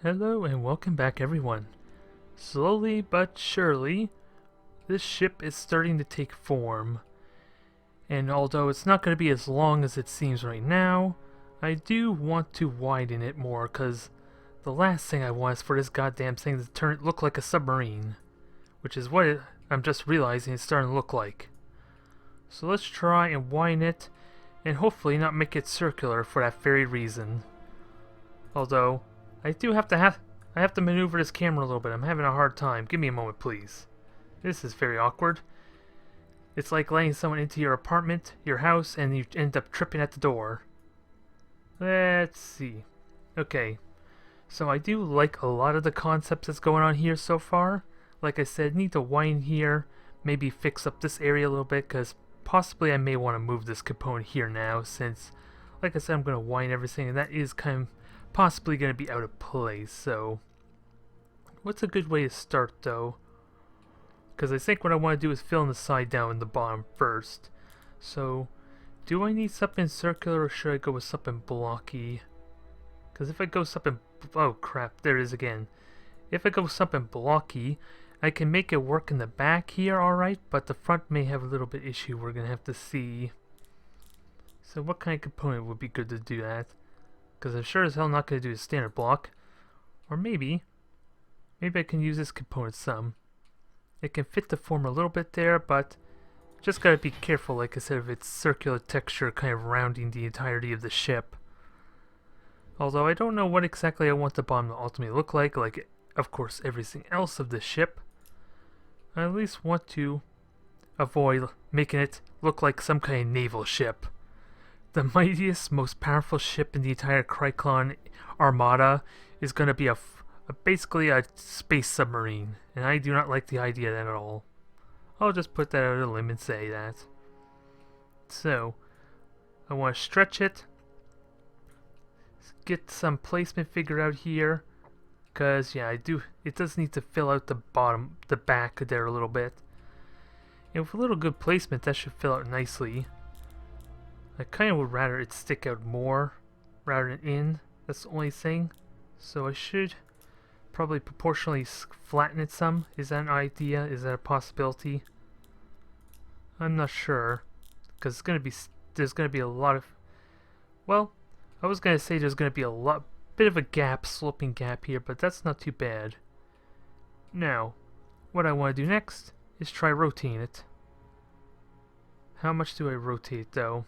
Hello and welcome back everyone. Slowly but surely, this ship is starting to take form. And although it's not going to be as long as it seems right now, I do want to widen it more because the last thing I want is for this goddamn thing to look like a submarine. Which is what I'm just realizing it's starting to look like. So let's try and widen it and hopefully not make it circular for that very reason. Although, I have to maneuver this camera a little bit. I'm having a hard time. Give me a moment, please. This is very awkward. It's like letting someone into your apartment, your house, and you end up tripping at the door. Let's see. Okay. So I do like a lot of the concepts that's going on here so far. Like I said, need to wind here, maybe fix up this area a little bit, because possibly I may want to move this component here now, since, like I said, I'm going to wind everything, and that is kind of possibly going to be out of place. So what's a good way to start though? Because I think what I want to do is fill in the side down and the bottom first. So do I need something circular or should I go with something blocky? Because if I go something... oh crap, there it is again. If I go with something blocky, I can make it work in the back here alright, but the front may have a little bit issue we're going to have to see. So what kind of component would be good to do that? Because I'm sure as hell not going to do a standard block. Or maybe I can use this component some. It can fit the form a little bit there, but just gotta be careful, like I said, of its circular texture kind of rounding the entirety of the ship. Although I don't know what exactly I want the bottom to ultimately look like of course everything else of the ship. I at least want to avoid making it look like some kind of naval ship. The mightiest, most powerful ship in the entire Kryklon armada is going to be basically a space submarine, and I do not like the idea of that at all. I'll just put that out of the limb and say that. So, I want to stretch it, get some placement figured out here, because yeah, it does need to fill out the back there a little bit. And with a little good placement, that should fill out nicely. I kind of would rather it stick out more rather than in. That's the only thing. So I should probably proportionally flatten it some. Is that an idea? Is that a possibility? I'm not sure. Because there's going to be a lot of... well, I was going to say there's going to be a bit of a gap, sloping gap here, but that's not too bad. Now, what I want to do next is try rotating it. How much do I rotate though?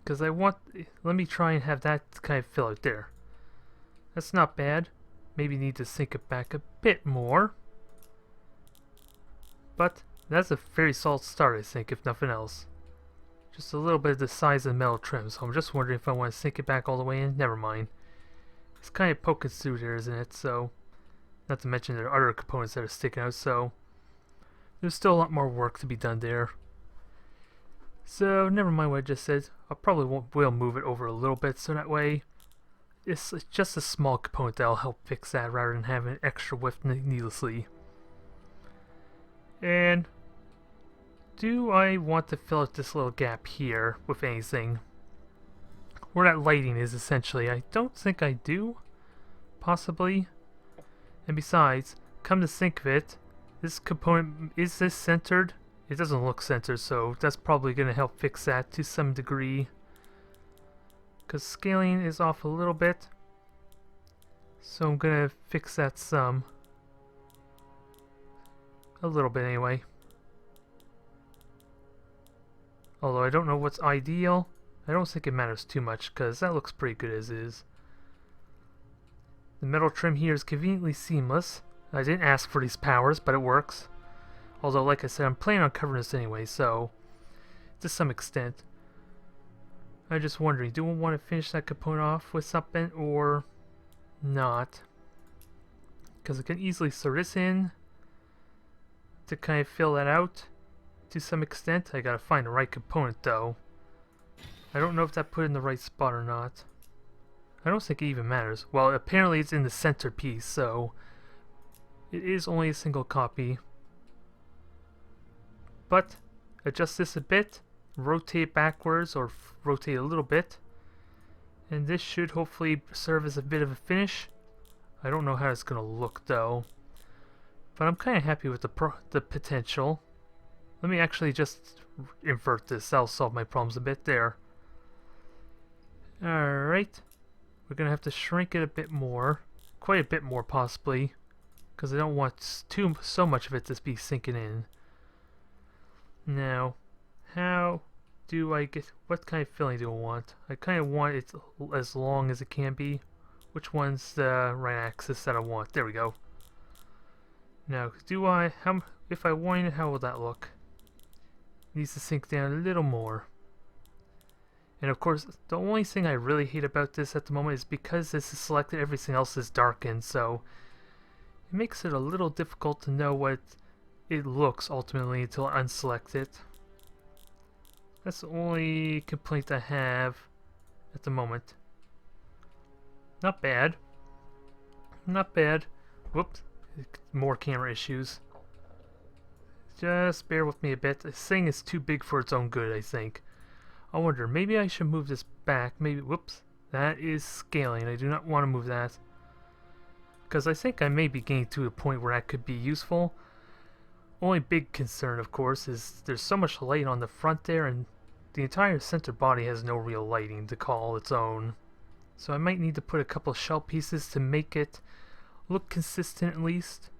Because let me try and have that kind of fill out there. That's not bad. Maybe need to sink it back a bit more. But that's a very solid start, I think, if nothing else. Just a little bit of the size of the metal trim, so I'm just wondering if I want to sink it back all the way in. Never mind. It's kind of poking through there, isn't it? So, not to mention there are other components that are sticking out, so there's still a lot more work to be done there. So, never mind what I just said. I probably will move it over a little bit, so that way it's just a small component that'll help fix that rather than having extra width needlessly. And do I want to fill out this little gap here with anything? Where that lighting is, essentially. I don't think I do. Possibly. And besides, come to think of it, this component, is this centered? It doesn't look centered, so that's probably going to help fix that to some degree. Because scaling is off a little bit. So I'm going to fix that some. A little bit anyway. Although I don't know what's ideal. I don't think it matters too much, because that looks pretty good as is. The metal trim here is conveniently seamless. I didn't ask for these powers, but it works. Although, like I said, I'm planning on covering this anyway, so to some extent. I'm just wondering, do I want to finish that component off with something or not? Because I can easily throw this in to kind of fill that out to some extent. I gotta find the right component though. I don't know if that put in the right spot or not. I don't think it even matters. Well, apparently it's in the center piece, so it is only a single copy. But adjust this a bit, rotate backwards or rotate a little bit, and this should hopefully serve as a bit of a finish I don't know how it's gonna look though, but I'm kind of happy with the potential. Let me actually just invert this. That'll solve my problems a bit there. Alright. We're gonna have to shrink it a bit more. Quite a bit more possibly. Because I don't want so much of it to be sinking in. Now, how do I get... what kind of filling do I want? I kind of want it as long as it can be. Which one's the right axis that I want? There we go. Now, if I wind it, how will that look? It needs to sink down a little more. And of course, the only thing I really hate about this at the moment is because this is selected, everything else is darkened, so it makes it a little difficult to know what it looks ultimately until I unselect it. That's the only complaint I have at the moment. Not bad. Not bad. Whoops. More camera issues. Just bear with me a bit. This thing is too big for its own good, I think. I wonder, maybe I should move this back. Maybe, whoops. That is scaling. I do not want to move that. Because I think I may be getting to a point where that could be useful. Only big concern, of course, is there's so much light on the front there, and the entire center body has no real lighting to call its own. So I might need to put a couple shell pieces to make it look consistent at least.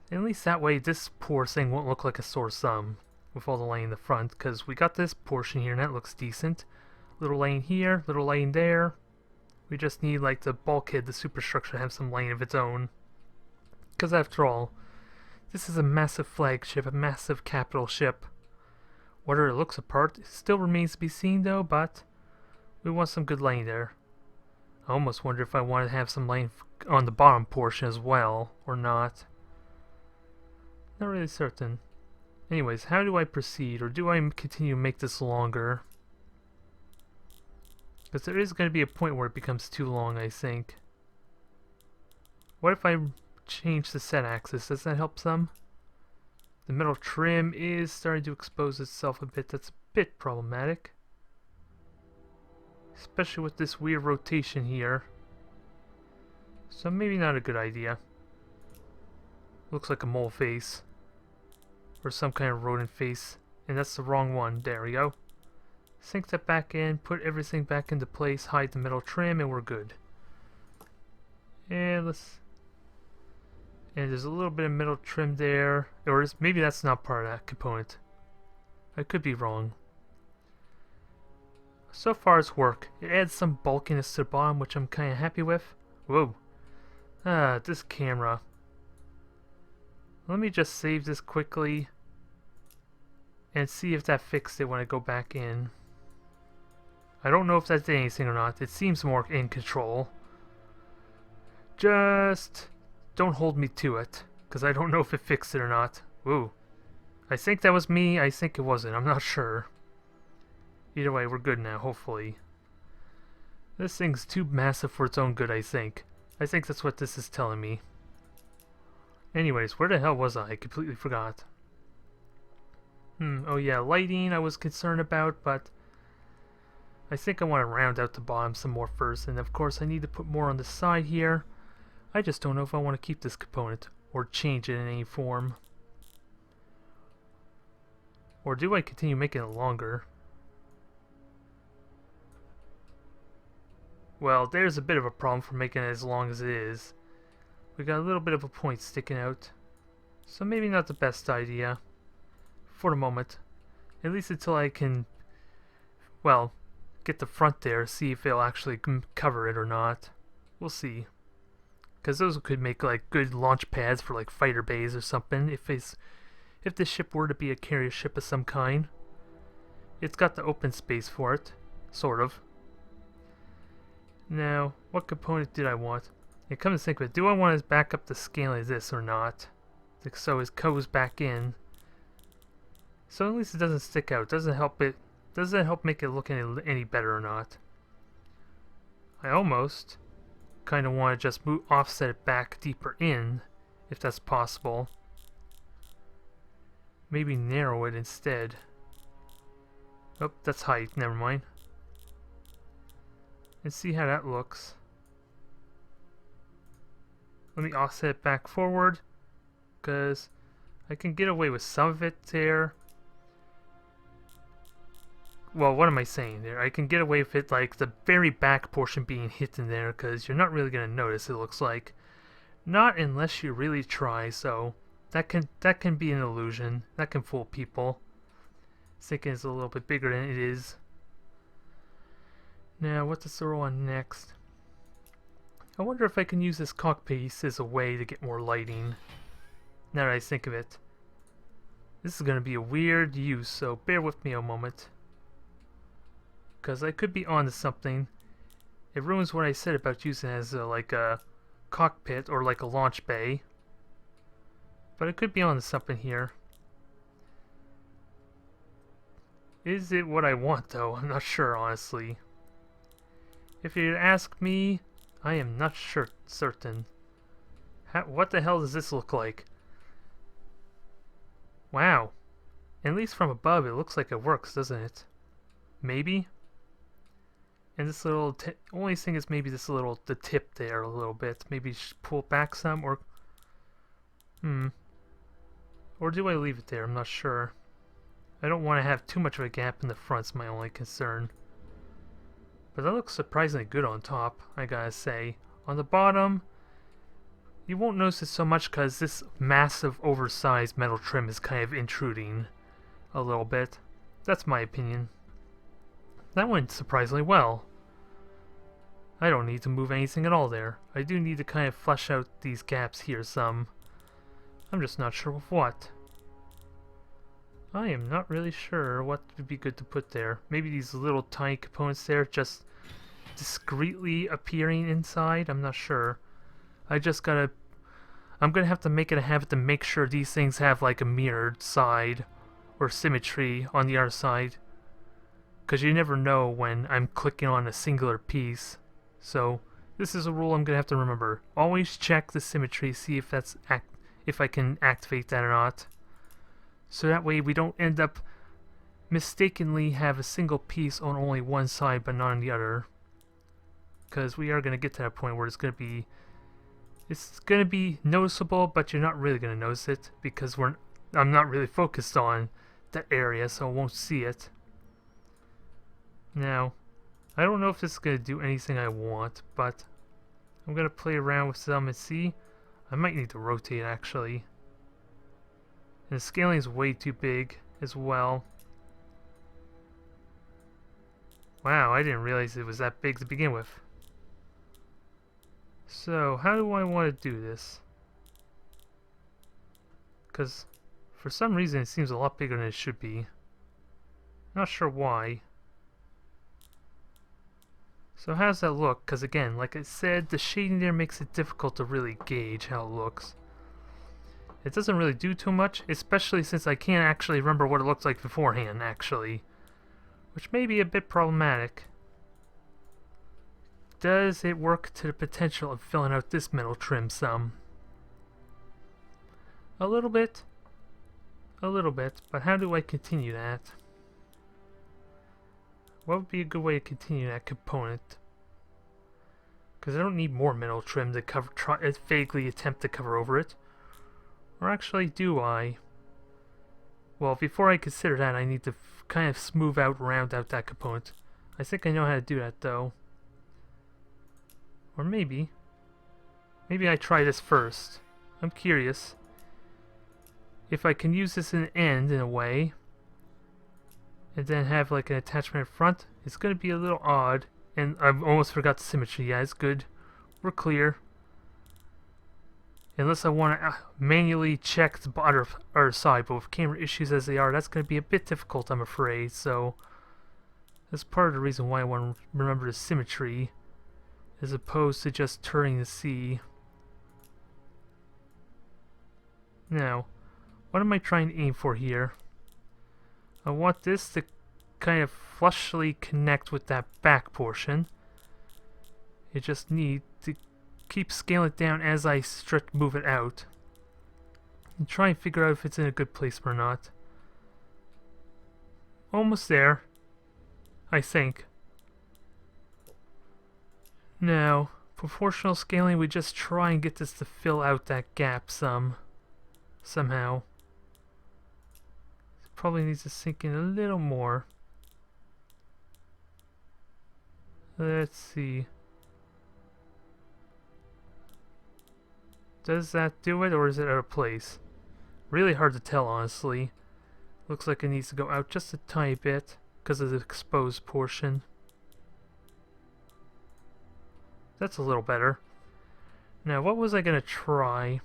At least that way this poor thing won't look like a sore thumb with all the light in the front, because we got this portion here and that looks decent. Little light here, little light there. We just need like the bulkhead, the superstructure, to have some light of its own. Because after all, this is a massive flagship, a massive capital ship. Whether it looks apart still remains to be seen though, but we want some good light there. I almost wonder if I want to have some light on the bottom portion as well, or not. Not really certain. Anyways, how do I proceed, or do I continue to make this longer? Because there is going to be a point where it becomes too long, I think. What if I change the set axis? Does that help some? The metal trim is starting to expose itself a bit. That's a bit problematic. Especially with this weird rotation here. So maybe not a good idea. Looks like a mole face. Or some kind of rodent face. And that's the wrong one. There we go. Sink that back in, put everything back into place, hide the metal trim, and we're good. And there's a little bit of metal trim there. Or maybe that's not part of that component. I could be wrong. So far it's work. It adds some bulkiness to the bottom, which I'm kind of happy with. Whoa. This camera. Let me just save this quickly and see if that fixed it when I go back in. I don't know if that did anything or not. It seems more in control. Just don't hold me to it, because I don't know if it fixed it or not. Woo. I think that was me. I think it wasn't. I'm not sure. Either way, we're good now, hopefully. This thing's too massive for its own good, I think. I think that's what this is telling me. Anyways, where the hell was I? I completely forgot. Oh yeah, lighting I was concerned about, but I think I want to round out the bottom some more first, and of course I need to put more on the side here. I just don't know if I want to keep this component, or change it in any form. Or do I continue making it longer? Well, there's a bit of a problem for making it as long as it is. We got a little bit of a point sticking out. So maybe not the best idea. For the moment. At least until I can, well, get the front there, see if it'll actually cover it or not. We'll see. Because those could make like good launch pads for like fighter bays or something if the ship were to be a carrier ship of some kind. It's got the open space for it, sort of. Now, what component did I want? It comes to think of it, do I want to back up the scaling of this or not? So it goes back in. So at least it doesn't stick out. Doesn't help make it look any better or not. I almost kind of want to just offset it back deeper in, if that's possible. Maybe narrow it instead. Oh, that's height. Never mind. And see how that looks. Let me offset it back forward, because I can get away with some of it there. Well, what am I saying there? I can get away with it, like the very back portion being hit in there, because you're not really going to notice, it looks like. Not unless you really try, so that can be an illusion. That can fool people. Thinking it's a little bit bigger than it is. Now, what to throw on next? I wonder if I can use this cock piece as a way to get more lighting. Now that I think of it. This is going to be a weird use, so bear with me a moment. Because I could be onto something. It ruins what I said about using it as like a cockpit or like a launch bay. But I could be onto something here. Is it what I want though? I'm not sure, honestly. If you ask me, I am not certain. What the hell does this look like? Wow. At least from above it looks like it works, doesn't it? Maybe? And this little only thing is maybe this little the tip there a little bit. Maybe pull it back some or or do I leave it there? I'm not sure. I don't want to have too much of a gap in the front's my only concern. But that looks surprisingly good on top, I gotta say. On the bottom, you won't notice it so much because this massive oversized metal trim is kind of intruding a little bit. That's my opinion. That went surprisingly well. I don't need to move anything at all there. I do need to kind of flesh out these gaps here some. I'm just not sure with what. I am not really sure what would be good to put there. Maybe these little tiny components there just discreetly appearing inside? I'm not sure. I'm gonna have to make it a habit to make sure these things have like a mirrored side or symmetry on the other side. Because you never know when I'm clicking on a singular piece. So this is a rule I'm gonna have to remember. Always check the symmetry, see if if I can activate that or not. So that way we don't end up mistakenly have a single piece on only one side but not on the other. Because we are gonna get to that point where it's gonna be noticeable, but you're not really gonna notice it because I'm not really focused on that area, so I won't see it. Now, I don't know if this is going to do anything I want, but I'm going to play around with some and see. I might need to rotate actually. And the scaling is way too big as well. Wow, I didn't realize it was that big to begin with. So, how do I want to do this? Because for some reason it seems a lot bigger than it should be. Not sure why. So how does that look? Because again, like I said, the shading there makes it difficult to really gauge how it looks. It doesn't really do too much, especially since I can't actually remember what it looks like beforehand, actually. Which may be a bit problematic. Does it work to the potential of filling out this metal trim some? A little bit. A little bit, but how do I continue that? What would be a good way to continue that component? Because I don't need more metal trim to vaguely attempt to cover over it. Or actually, do I? Well, before I consider that, I need to kind of smooth out, round out that component. I think I know how to do that, though. Or maybe I try this first. I'm curious. If I can use this in the end, in a way, and then have like an attachment in front, it's going to be a little odd. And I've almost forgot the symmetry. Yeah, it's good. We're clear. Unless I want to manually check the other side, but with camera issues as they are, that's going to be a bit difficult, I'm afraid. So that's part of the reason why I want to remember the symmetry, as opposed to just turning the C. Now, what am I trying to aim for here? I want this to kind of flushly connect with that back portion. You just need to keep scaling it down as I move it out. And try and figure out if it's in a good place or not. Almost there, I think. Now, proportional scaling, we just try and get this to fill out that gap somehow. It probably needs to sink in a little more. Let's see. Does that do it, or is it out of place? Really hard to tell, honestly. Looks like it needs to go out just a tiny bit because of the exposed portion. That's a little better. Now, what was I going to try?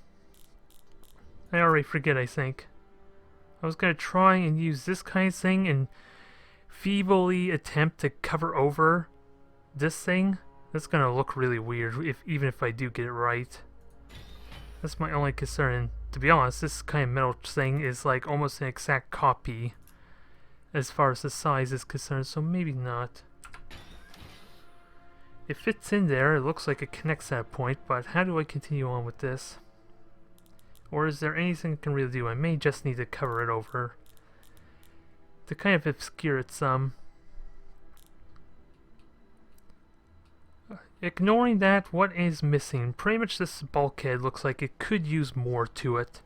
I already forget, I think. I was going to try and use this kind of thing and feebly attempt to cover over this thing. That's going to look really weird, even if I do get it right. That's my only concern. And to be honest, this kind of metal thing is like almost an exact copy as far as the size is concerned, so maybe not. It fits in there, it looks like it connects at a point, but how do I continue on with this? Or is there anything I can really do? I may just need to cover it over to kind of obscure it some. Ignoring that, what is missing? Pretty much this bulkhead looks like it could use more to it.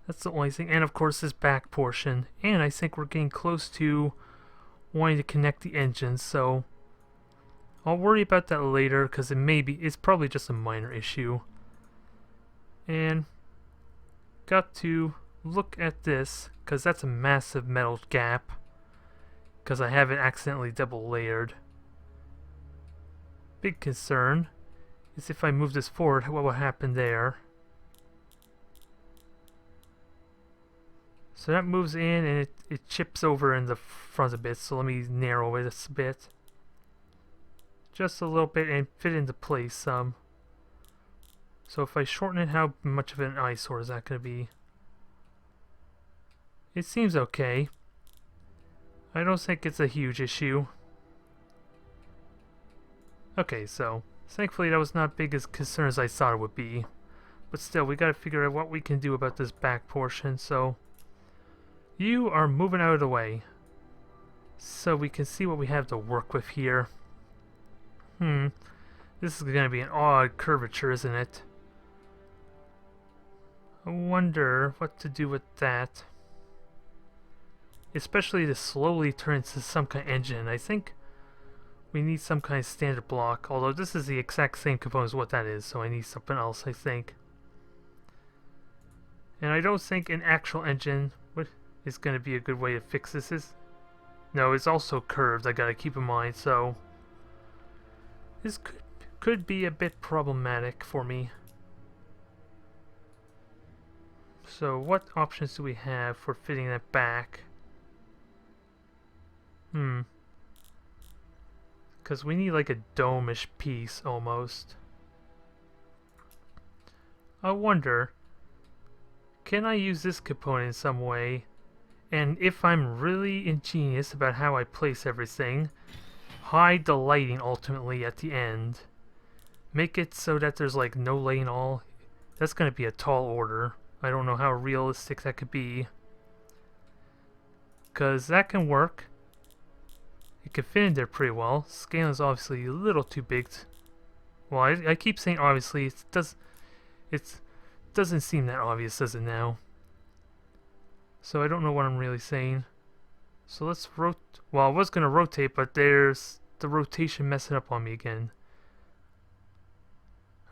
That's the only thing. And of course this back portion. And I think we're getting close to wanting to connect the engines, so I'll worry about that later because it's probably just a minor issue. And got to look at this because that's a massive metal gap because I have it accidentally double layered. Big concern is if I move this forward, what will happen there? So that moves in and it chips over in the front a bit, so let me narrow it a bit. Just a little bit and fit into place some. So if I shorten it, how much of an eyesore is that going to be? It seems okay. I don't think it's a huge issue. Okay, so thankfully that was not big as concern as I thought it would be. But still, we gotta figure out what we can do about this back portion, so you are moving out of the way. So we can see what we have to work with here. This is gonna be an odd curvature, isn't it? I wonder what to do with that. Especially to slowly turn into some kind of engine. I think we need some kind of standard block, although this is the exact same component as what that is, so I need something else, I think. And I don't think an actual engine is going to be a good way to fix this. No, it's also curved, I gotta keep in mind, so this could be a bit problematic for me. So what options do we have for fitting that back? Because we need like a dome-ish piece, almost. I wonder, can I use this component in some way? And if I'm really ingenious about how I place everything, hide the lighting ultimately at the end. Make it so that there's like no lighting at all. That's going to be a tall order. I don't know how realistic that could be. Because that can work. It can fit in there pretty well. Scale is obviously a little too big. Well, I keep saying obviously. It doesn't seem that obvious, does it now? So I don't know what I'm really saying. So let's rotate. Well, I was going to rotate, but there's the rotation messing up on me again.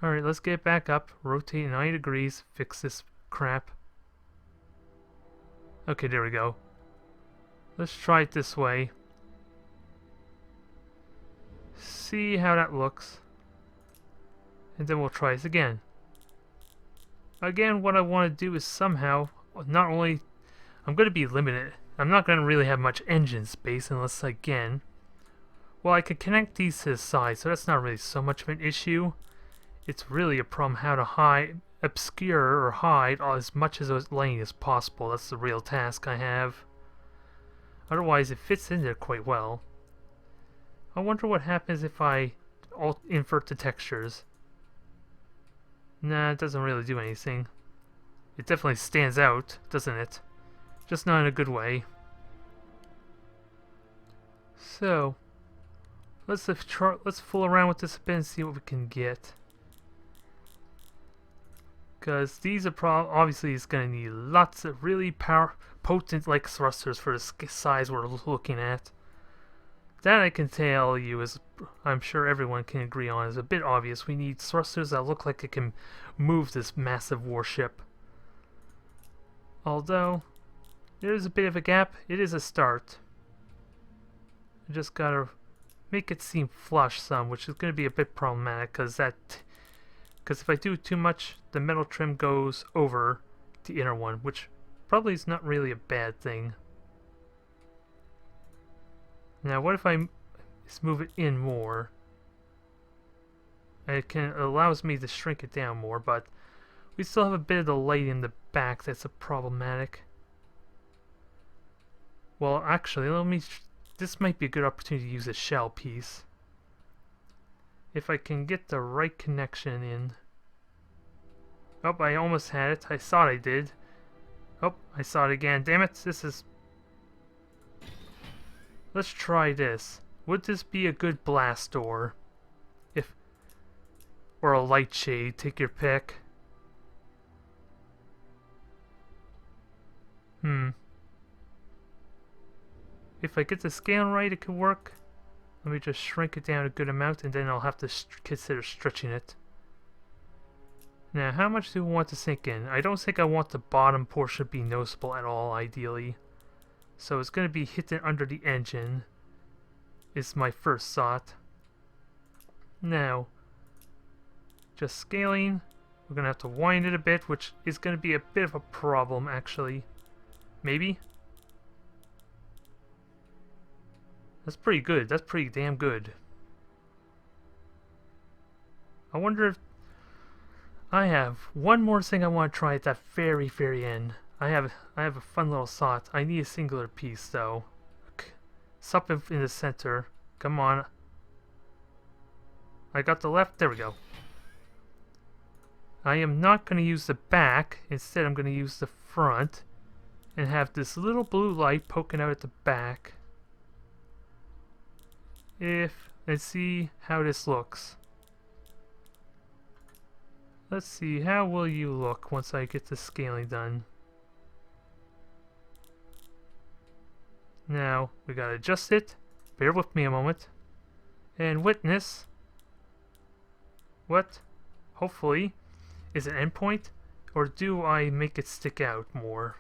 Alright, let's get back up. Rotate 90 degrees. Fix this crap. Okay, there we go. Let's try it this way. See how that looks. And then we'll try this again. Again, what I want to do is somehow, not only, I'm going to be limited. I'm not going to really have much engine space unless, again, well, I could connect these to the side, so that's not really so much of an issue. It's really a problem how to obscure or hide as much of those lighting as possible. That's the real task I have. Otherwise, it fits in there quite well. I wonder what happens if I invert the textures. Nah, it doesn't really do anything. It definitely stands out, doesn't it? Just not in a good way. So, let's fool around with this a bit and see what we can get. Because these are obviously is going to need lots of really potent like thrusters for the size we're looking at. That I can tell you is, I'm sure everyone can agree on, is a bit obvious. We need thrusters that look like it can move this massive warship. Although, there's a bit of a gap, it is a start. I just gotta make it seem flush some, which is going to be a bit problematic, because if I do too much, the metal trim goes over the inner one, which probably is not really a bad thing. Now, what if I just move it in more? It allows me to shrink it down more, but we still have a bit of the light in the back that's problematic. Well, actually, this might be a good opportunity to use a shell piece. If I can get the right connection in. Oh, I almost had it. I thought I did. Oh, I saw it again. Damn it, this is... Let's try this. Would this be a good blast door? Or a light shade, take your pick. If I get the scale right, it could work. Let me just shrink it down a good amount, and then I'll have to consider stretching it. Now, how much do we want to sink in? I don't think I want the bottom portion to be noticeable at all, ideally. So it's going to be hidden under the engine, is my first thought. Now, just scaling, we're going to have to wind it a bit, which is going to be a bit of a problem, actually. Maybe? That's pretty good. That's pretty damn good. I wonder if... I have one more thing I want to try at that very, very end. I have a fun little thought. I need a singular piece, though. Something in the center. Come on. I got the left. There we go. I am not going to use the back. Instead, I'm going to use the front. And have this little blue light poking out at the back. Let's see how this looks. Let's see, how will you look once I get the scaling done? Now, we gotta adjust it. Bear with me a moment. And witness what, hopefully, is an endpoint, or do I make it stick out more?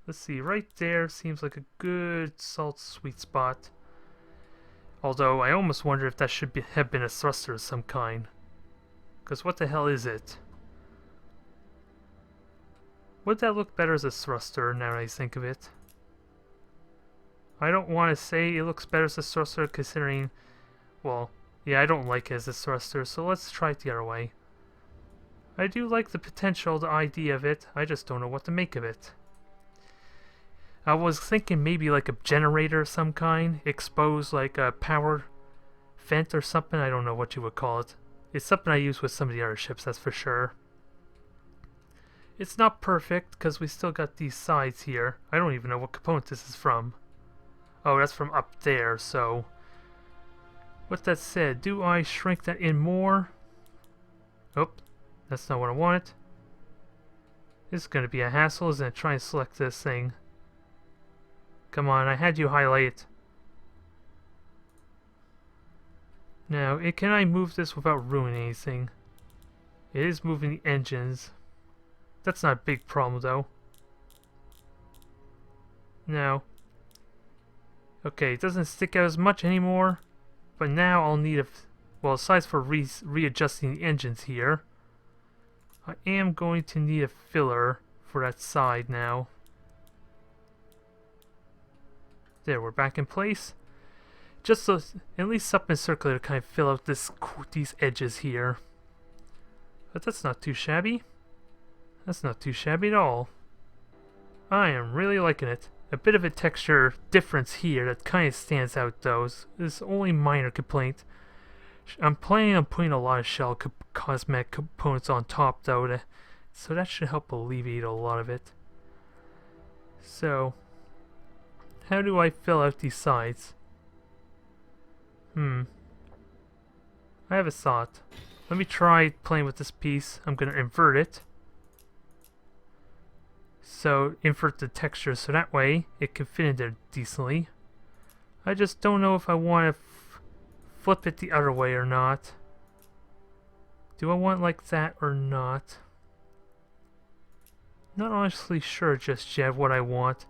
Let's see, right there seems like a good sweet spot. Although, I almost wonder if that should have been a thruster of some kind. Because what the hell is it? Would that look better as a thruster now that I think of it? I don't want to say it looks better as a thruster considering... Well, yeah, I don't like it as a thruster, so let's try it the other way. I do like the potential, the idea of it, I just don't know what to make of it. I was thinking maybe like a generator of some kind, exposed like a power vent or something, I don't know what you would call it. It's something I use with some of the other ships, that's for sure. It's not perfect, because we still got these sides here. I don't even know what component this is from. Oh, that's from up there, so... With that said, do I shrink that in more? Oh, that's not what I wanted. This is going to be a hassle, isn't it? Try and select this thing. Come on, I had you highlight it. Now, can I move this without ruining anything? It is moving the engines. That's not a big problem, though. Now, okay, it doesn't stick out as much anymore, but now I'll need well, aside for readjusting the engines here, I am going to need a filler for that side now. There, we're back in place. Just so at least something circular to kind of fill out these edges here. But that's not too shabby. That's not too shabby at all. I am really liking it. A bit of a texture difference here that kind of stands out though. This only minor complaint. I'm planning on putting a lot of shell cosmetic components on top though, so that should help alleviate a lot of it. So, How do I fill out these sides? I have a thought. Let me try playing with this piece. I'm going to invert it. So, invert the texture so that way it can fit in there decently. I just don't know if I want to flip it the other way or not. Do I want like that or not? Not honestly sure just yet what I want.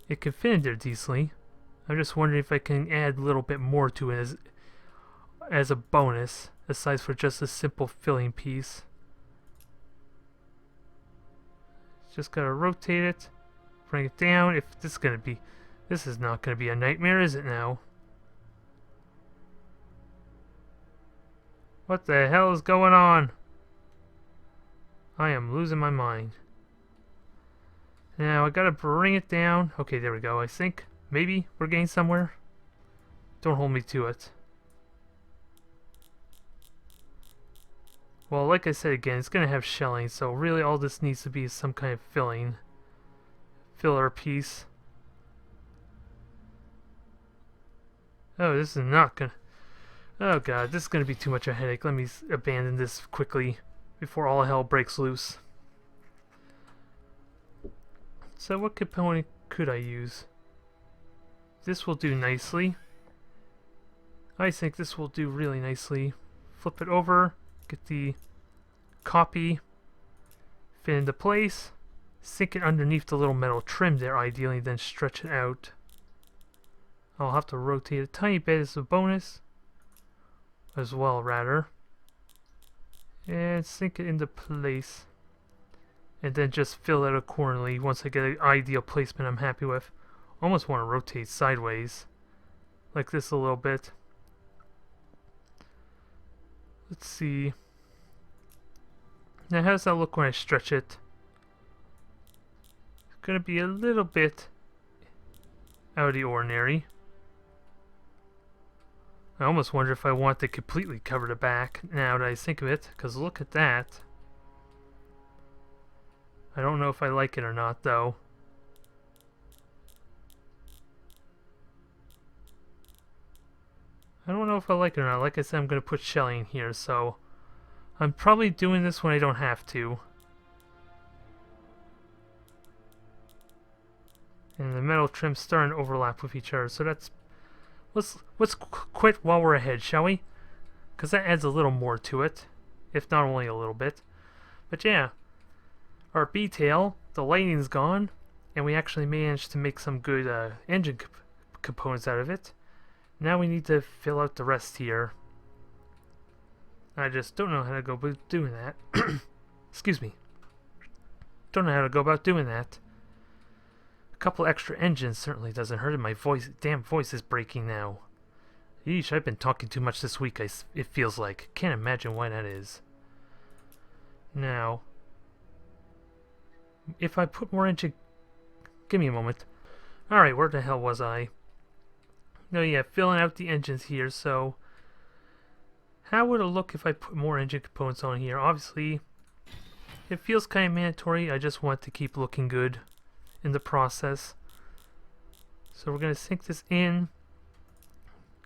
It can fit in there decently. I'm just wondering if I can add a little bit more to it as a bonus, aside for just a simple filling piece. Just gotta rotate it, bring it down. If this is not gonna be a nightmare, is it now? What the hell is going on? I am losing my mind. Now I gotta bring it down. Okay, there we go. I think maybe we're getting somewhere. Don't hold me to it. Well, like I said again, it's gonna have shelling, so really all this needs to be is some kind of filler piece. Oh, this is not gonna... Oh god, this is gonna be too much of a headache. Let me abandon this quickly before all hell breaks loose. So what component could I use? This will do nicely. I think this will do really nicely. Flip it over, get the copy, fit into place, sink it underneath the little metal trim there ideally, then stretch it out. I'll have to rotate a tiny bit as a bonus, as well rather, and sink it into place. And then just fill it accordingly once I get an ideal placement I'm happy with. Almost want to rotate sideways, like this a little bit. Let's see. Now how does that look when I stretch it? It's going to be a little bit out of the ordinary. I almost wonder if I want to completely cover the back now that I think of it, because look at that. I don't know if I like it or not, though. I don't know if I like it or not. Like I said, I'm going to put shelling here, so I'm probably doing this when I don't have to. And the metal trim's starting to overlap with each other, so that's... Let's quit while we're ahead, shall we? Because that adds a little more to it, if not only a little bit. But yeah. Our B-tail, the lighting's gone, and we actually managed to make some good engine components out of it. Now we need to fill out the rest here. I just don't know how to go about doing that. Excuse me. Don't know how to go about doing that. A couple extra engines certainly doesn't hurt, and my damn voice is breaking now. Yeesh, I've been talking too much this week, it feels like. Can't imagine why that is. Now... if I put more engine... Give me a moment. Alright, where the hell was I? No, yeah, filling out the engines here, so... how would it look if I put more engine components on here? Obviously, it feels kind of mandatory. I just want to keep looking good in the process. So we're going to sink this in.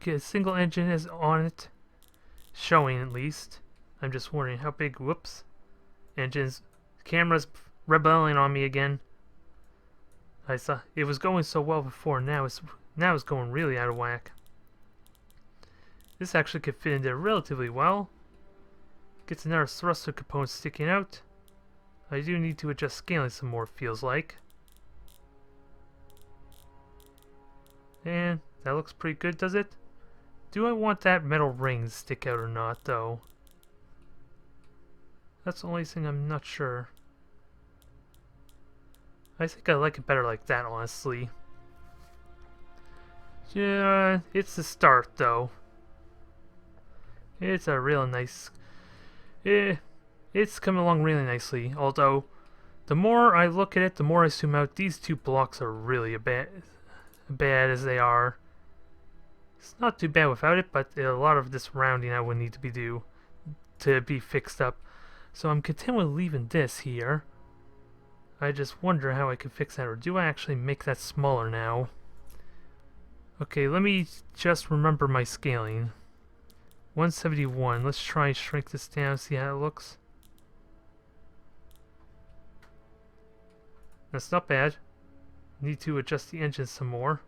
Get a single engine is on it. Showing at least. I'm just wondering how big... whoops. Engines... camera's... rebelling on me again. I saw it was going so well before, now it's going really out of whack. This actually could fit in there relatively well. Gets another thruster component sticking out. I do need to adjust scaling some more, feels like. And that looks pretty good, does it? Do I want that metal ring to stick out or not, though? That's the only thing I'm not sure. I think I like it better like that, honestly. Yeah, it's the start, though. It's a real nice... it's coming along really nicely, although the more I look at it, the more I zoom out, these two blocks are really bad as they are. It's not too bad without it, but a lot of this rounding I would need to be fixed up. So I'm content with leaving this here. I just wonder how I can fix that, or do I actually make that smaller now? Okay, let me just remember my scaling. 171. Let's try and shrink this down, see how it looks. That's not bad. Need to adjust the engine some more.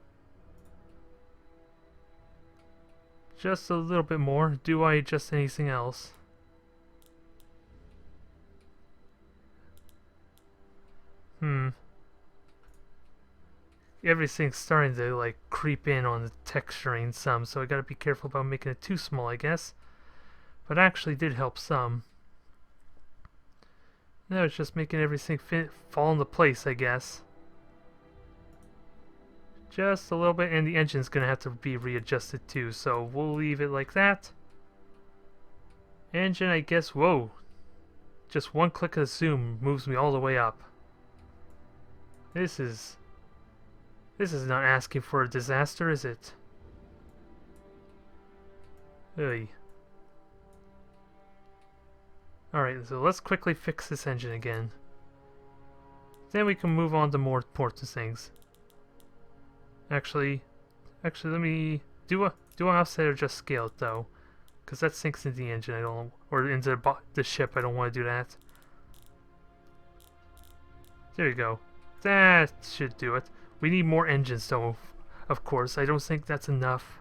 Just a little bit more. Do I adjust anything else? Everything's starting to like creep in on the texturing some, so I gotta be careful about making it too small, I guess. But actually did help some. Now it's just making everything fall into place, I guess. Just a little bit, and the engine's gonna have to be readjusted too, so we'll leave it like that. Engine, I guess, whoa. Just one click of zoom moves me all the way up. This is not asking for a disaster, is it? Hey. Alright, so let's quickly fix this engine again. Then we can move on to more important things. Actually, let me do a offset or just scale it though, because that sinks into the engine. I don't, or into the ship. I don't want to do that. There you go. That should do it. We need more engines though, of course. I don't think that's enough.